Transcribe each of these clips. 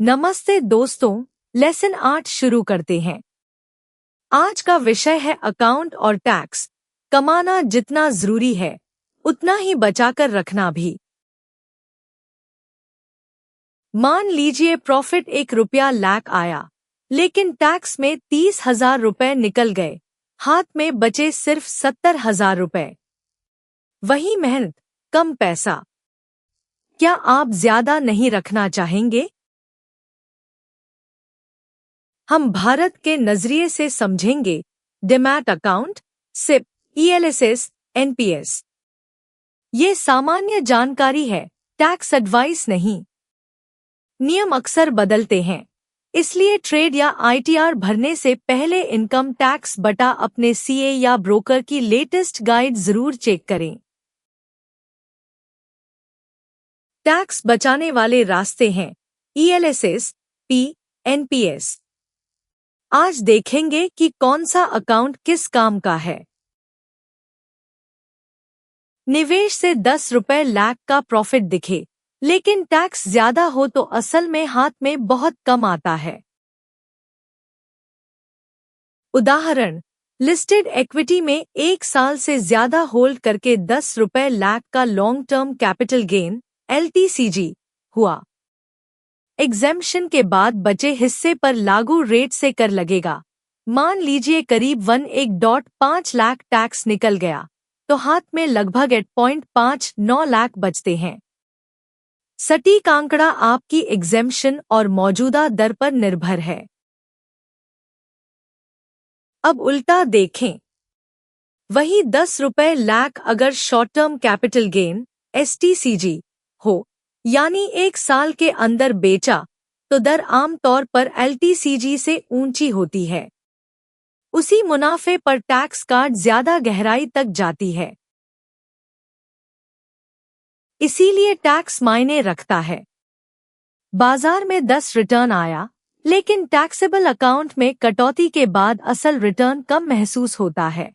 नमस्ते दोस्तों, लेसन 8 शुरू करते हैं। आज का विषय है अकाउंट और टैक्स। कमाना जितना जरूरी है उतना ही बचाकर रखना भी। मान लीजिए प्रॉफिट 1 रुपया लाख आया, लेकिन टैक्स में 30,000 रुपए निकल गए, हाथ में बचे सिर्फ 70,000 रुपए। वही मेहनत, कम पैसा। क्या आप ज्यादा नहीं रखना चाहेंगे? हम भारत के नजरिए से समझेंगे। Demat account, SIP, ELSS, NPS. ये सामान्य जानकारी है, टैक्स एडवाइस नहीं। नियम अक्सर बदलते हैं, इसलिए ट्रेड या आईटीआर भरने से पहले इनकम टैक्स बटा अपने सीए या ब्रोकर की लेटेस्ट गाइड जरूर चेक करें। टैक्स बचाने वाले रास्ते हैं ईएलएसएस, पी, एनपीएस। आज देखेंगे कि कौन सा अकाउंट किस काम का है। निवेश से 10 रुपए लाख का प्रॉफिट दिखे, लेकिन टैक्स ज्यादा हो तो असल में हाथ में बहुत कम आता है। उदाहरण, लिस्टेड इक्विटी में 1 साल से ज्यादा होल्ड करके 10 रुपए लाख का long term capital gain LTCG हुआ। एग्जेम्पशन के बाद बचे हिस्से पर लागू रेट से कर लगेगा। मान लीजिए करीब 1.5 लाख टैक्स निकल गया, तो हाथ में लगभग 8.59 लाख बचते हैं। सटीक आंकड़ा आपकी एग्जेम्पशन और मौजूदा दर पर निर्भर है। अब उल्टा देखें, वही 10 रुपए लाख अगर short term capital gain STCG हो, यानी 1 साल के अंदर बेचा, तो दर आम तौर पर एलटीसीजी से ऊंची होती है। उसी मुनाफे पर टैक्स काट ज्यादा गहराई तक जाती है। इसीलिए टैक्स मायने रखता है। बाजार में 10 रिटर्न आया, लेकिन टैक्सेबल अकाउंट में कटौती के बाद असल रिटर्न कम महसूस होता है।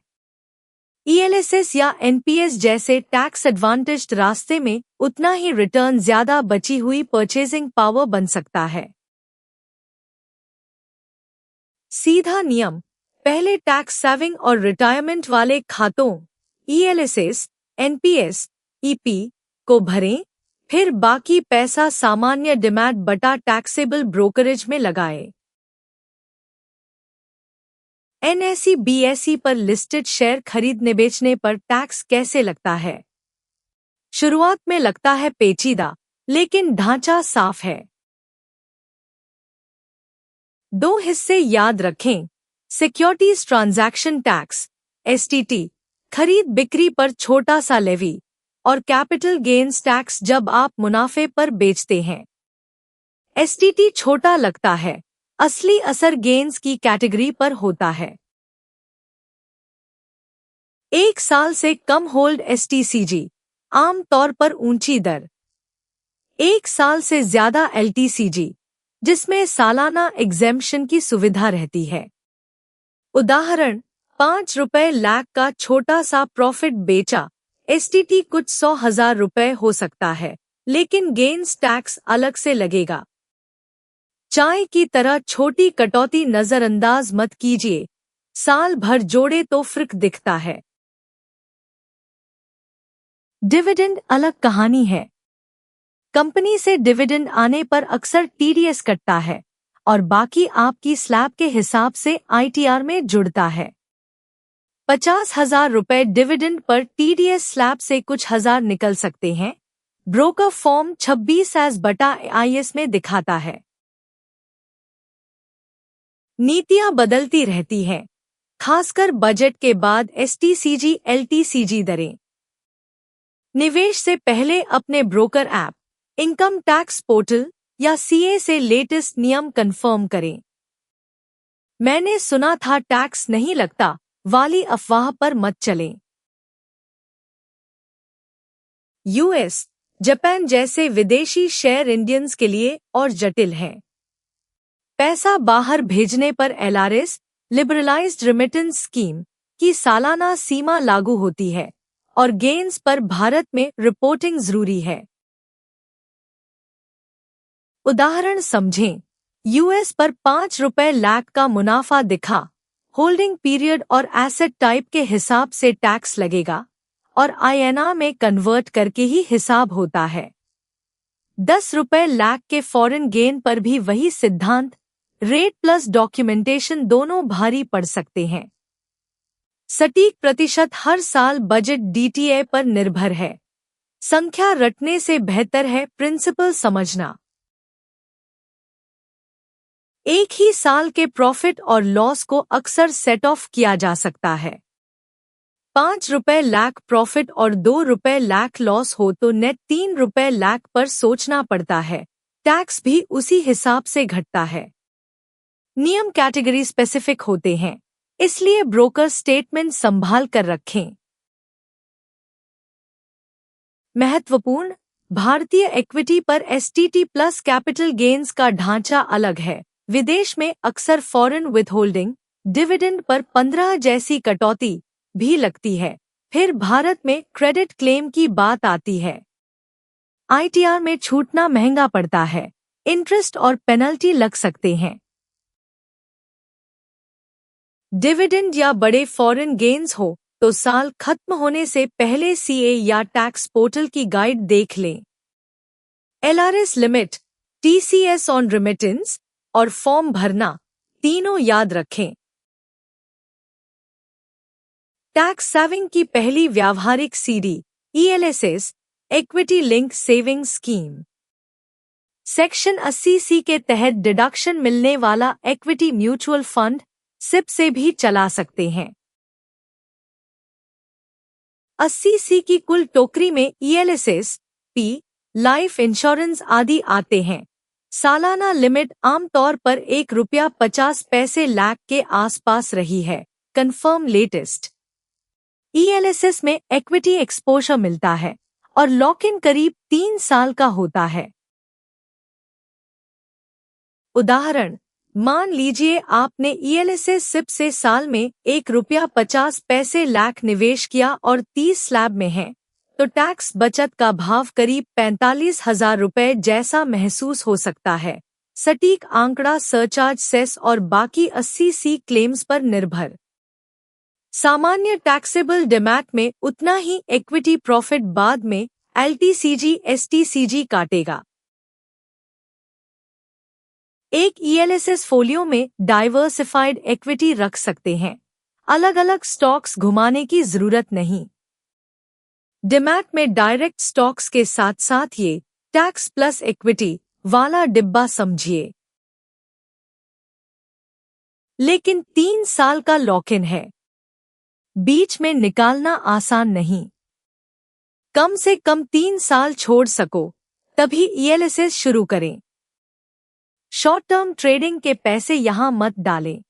ईएलएसएस या एनपीएस जैसे टैक्स एडवांटेज्ड रास्ते में उतना ही रिटर्न ज्यादा बची हुई परचेजिंग पावर बन सकता है। सीधा नियम, पहले टैक्स सेविंग और रिटायरमेंट वाले खातों ईएलएसएस, एनपीएस, ईपी को भरें, फिर बाकी पैसा सामान्य डिमैट बटा टैक्सेबल ब्रोकरेज में लगाएं। एनएसई बीएसई पर लिस्टेड शेयर खरीदने बेचने पर टैक्स कैसे लगता है? शुरुआत में लगता है पेचीदा, लेकिन ढांचा साफ है। 2 हिस्से याद रखें। सिक्योरिटीज ट्रांजैक्शन टैक्स एसटीटी, खरीद बिक्री पर छोटा सा लेवी, और कैपिटल गेन्स टैक्स जब आप मुनाफे पर बेचते हैं। एसटीटी छोटा लगता है, असली असर गेन्स की कैटेगरी पर होता है। 1 साल से कम होल्ड एसटीसीजी, आम तौर पर ऊंची दर। 1 साल से ज्यादा एलटीसीजी, जिसमें सालाना एग्जेम्पशन की सुविधा रहती है। उदाहरण, 5 रुपए लाख का छोटा सा प्रॉफिट बेचा, एसटीटी कुछ 100,000 रुपए हो सकता है, लेकिन गेन्स टैक्स अलग से लगेगा। चाय की तरह छोटी कटौती नजरअंदाज मत कीजिए, साल भर जोड़े तो फर्क दिखता है। डिविडेंड अलग कहानी है। कंपनी से डिविडेंड आने पर अक्सर टीडीएस कटता है, और बाकी आपकी स्लैब के हिसाब से आईटीआर में जुड़ता है। 50,000 रुपए डिविडेंड पर टीडीएस स्लैब से कुछ हजार निकल सकते हैं। ब्रोकर फॉर्म 26 बटा आईएस में दिखाता है। नीतियां बदलती रहती हैं, खासकर बजट के बाद एसटीसीजी एलटीसीजी दरें। निवेश से पहले अपने broker app, income tax portal या सीए से लेटेस्ट नियम कंफर्म करें। मैंने सुना था टैक्स नहीं लगता वाली अफवाह पर मत चलें। यूएस, जापान जैसे विदेशी शेयर इंडियंस के लिए और जटिल हैं। पैसा बाहर भेजने पर एलआरएस, लिबरलाइज्ड रेमिटेंस स्कीम की सालाना सीमा लागू होती है, और गेन्स पर भारत में रिपोर्टिंग जरूरी है। उदाहरण समझें। यूएस पर 5 रुपए लाख का मुनाफा दिखा, होल्डिंग पीरियड और एसेट टाइप के हिसाब से टैक्स लगेगा और आईएनआर में कन्वर्ट करके ही हिसाब होता है। 10 रुपए लाख के फॉरेन गेन पर भी वही सिद्धांत, रेट प्लस डॉक्यूमेंटेशन दोनों भारी पड़ सकते हैं। सटीक प्रतिशत हर साल बजट डीटीए पर निर्भर है। संख्या रटने से बेहतर है प्रिंसिपल समझना। एक ही साल के प्रॉफिट और लॉस को अक्सर सेट ऑफ किया जा सकता है। 5 रुपए लाख प्रॉफिट और 2 रुपए लाख लॉस हो तो नेट 3 रुपए लाख पर सोचना पड़ता है। टैक्स भी उसी हिसाब से घटता है। नियम कैटेगरी स्पेसिफिक होते हैं, इसलिए ब्रोकर स्टेटमेंट संभाल कर रखें। महत्वपूर्ण, भारतीय इक्विटी पर एसटीटी प्लस कैपिटल गेन्स का ढांचा अलग है। विदेश में अक्सर फॉरेन विथहोल्डिंग, डिविडेंड पर 15 जैसी कटौती भी लगती है। फिर भारत में क्रेडिट क्लेम की बात आती है। आईटीआर में छूटना महंगा पड़ता है, इंटरेस्ट और पेनल्टी लग सकते हैं। डिविडेंड या बड़े फॉरेन गेन्स हो तो साल खत्म होने से पहले सीए या टैक्स पोर्टल की गाइड देख लें। LRS limit, TCS on remittance और फॉर्म भरना तीनों याद रखें। टैक्स सेविंग की पहली व्यावहारिक CD ELSS, equity link saving scheme. Section 80C के तहत डिडक्शन मिलने वाला इक्विटी म्यूचुअल फंड सिप से भी चला सकते हैं। 80C की कुल टोकरी में ईएलएसएस, पी, लाइफ इंश्योरेंस आदि आते हैं। सालाना लिमिट आमतौर पर ₹1.50 लाख के आसपास रही है। Confirm latest. ईएलएसएस में इक्विटी एक्सपोजर मिलता है और लॉक इन करीब 3 साल का होता है। उदाहरण, मान लीजिए आपने ईएलएसएस सिप से साल में ₹1.50 लाख निवेश किया और 30 स्लैब में है, तो टैक्स बचत का भाव करीब 45,000 रुपए जैसा महसूस हो सकता है। सटीक आंकड़ा सरचार्ज, सेस और बाकी 80C क्लेम्स पर निर्भर। सामान्य टैक्सेबल डिमैट में उतना ही इक्विटी प्रॉफिट बाद में एलटीसीजी एसटीसीजी काटेगा। एक ईएलएसएस फोलियो में डाइवर्सिफाइड इक्विटी रख सकते हैं। अलग अलग स्टॉक्स घुमाने की जरूरत नहीं। डिमैट में डायरेक्ट स्टॉक्स के साथ साथ ये टैक्स प्लस इक्विटी वाला डिब्बा समझिए। लेकिन 3 साल का लॉक इन है, बीच में निकालना आसान नहीं। कम से कम 3 साल छोड़ सको तभी ईएलएसएस शुरू करें। शॉर्ट टर्म ट्रेडिंग के पैसे यहां मत डालें।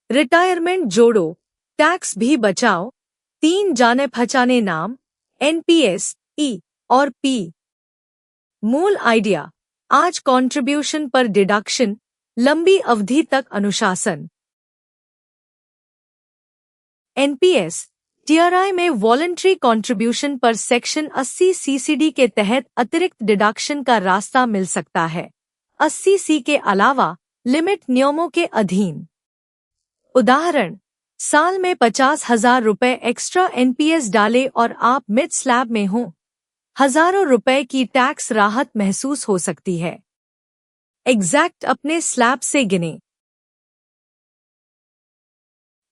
रिटायरमेंट जोड़ो, टैक्स भी बचाओ। 3 जाने पहचाने नाम, एनपीएस, ई और पी। मूल आइडिया, आज कंट्रीब्यूशन पर डिडक्शन, लंबी अवधि तक अनुशासन। एनपीएस, टीआरआई में वॉलंटरी कंट्रीब्यूशन पर सेक्शन 80 सीसीडी के तहत अतिरिक्त डिडक्शन का रास्ता मिल सकता है। 80C के अलावा लिमिट नियमों के अधीन। उदाहरण, साल में 50,000 रुपए एक्स्ट्रा एनपीएस डाले और आप मिड स्लैब में हो, हजारों रुपए की टैक्स राहत महसूस हो सकती है। एग्जैक्ट अपने स्लैब से गिने।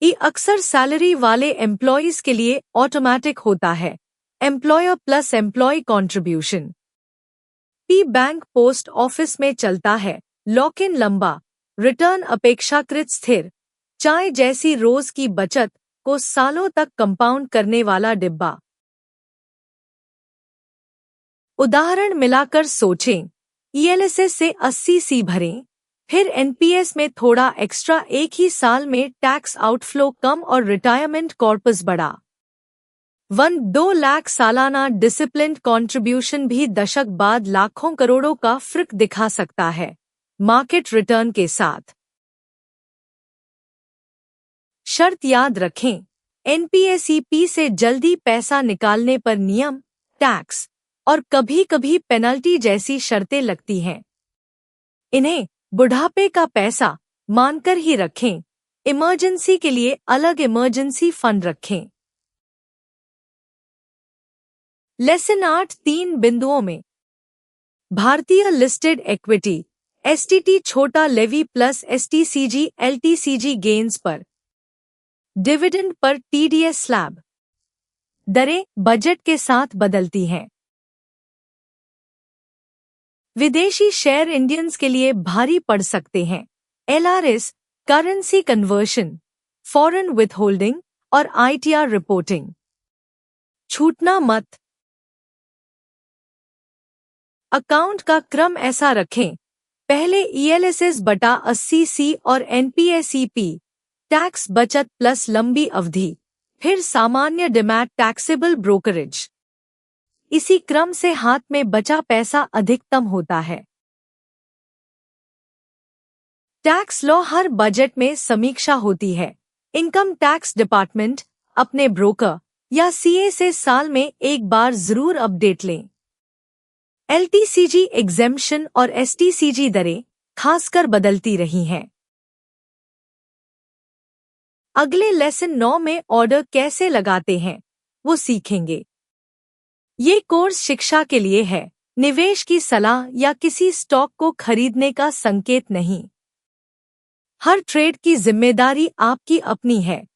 ये अक्सर सैलरी वाले एम्प्लॉयज के लिए ऑटोमेटिक होता है। Employer plus employee contribution. P bank post office में चलता है। लॉक इन लंबा, रिटर्न अपेक्षाकृत स्थिर। चाय जैसी रोज की बचत को सालों तक कंपाउंड करने वाला डिब्बा। उदाहरण मिलाकर सोचें, ईएलएसएस से 80C भरें, फिर एनपीएस में थोड़ा एक्स्ट्रा, एक ही साल में टैक्स आउटफ्लो कम और रिटायरमेंट कॉर्पस बढ़ा। 1-2 लाख सालाना डिसिप्लिन्ड कंट्रीब्यूशन भी दशक बाद लाखों करोड़ों का फर्क दिखा सकता है, मार्केट रिटर्न के साथ। शर्त याद रखें, एनपीएस ईपी से जल्दी पैसा निकालने पर नियम, टैक्स और कभी कभी पेनल्टी जैसी शर्तें लगती हैं। इन्हें बुढ़ापे का पैसा मानकर ही रखें। इमरजेंसी के लिए अलग इमरजेंसी फंड रखें। लेसन 8 3 बिंदुओं में भारतीय लिस्टेड इक्विटी एसटीटी छोटा levy plus STCG LTCG gains पर डिविडेंड पर टीडीएस स्लैब दरें बजट के साथ बदलती हैं। विदेशी शेयर इंडियंस के लिए भारी पड़ सकते हैं। एलआरएस, करेंसी कन्वर्शन, फॉरेन विथहोल्डिंग और आईटीआर रिपोर्टिंग छूटना मत। अकाउंट का क्रम ऐसा रखें, पहले ईएलएसएस बटा 80C और एनपीएसईपी टैक्स बचत प्लस लंबी अवधि, फिर सामान्य डिमैट टैक्सेबल ब्रोकरेज। इसी क्रम से हाथ में बचा पैसा अधिकतम होता है। टैक्स लॉ हर बजट में समीक्षा होती है। इनकम टैक्स डिपार्टमेंट अपने ब्रोकर या सीए से साल में एक बार जरूर अपडेट लें। एलटीसीजी एग्जेम्पशन और एसटीसीजी दरें खासकर बदलती रही हैं। अगले लेसन 9 में ऑर्डर कैसे लगाते हैं वो सीखेंगे। ये कोर्स शिक्षा के लिए है, निवेश की सलाह या किसी स्टॉक को खरीदने का संकेत नहीं। हर ट्रेड की जिम्मेदारी आपकी अपनी है।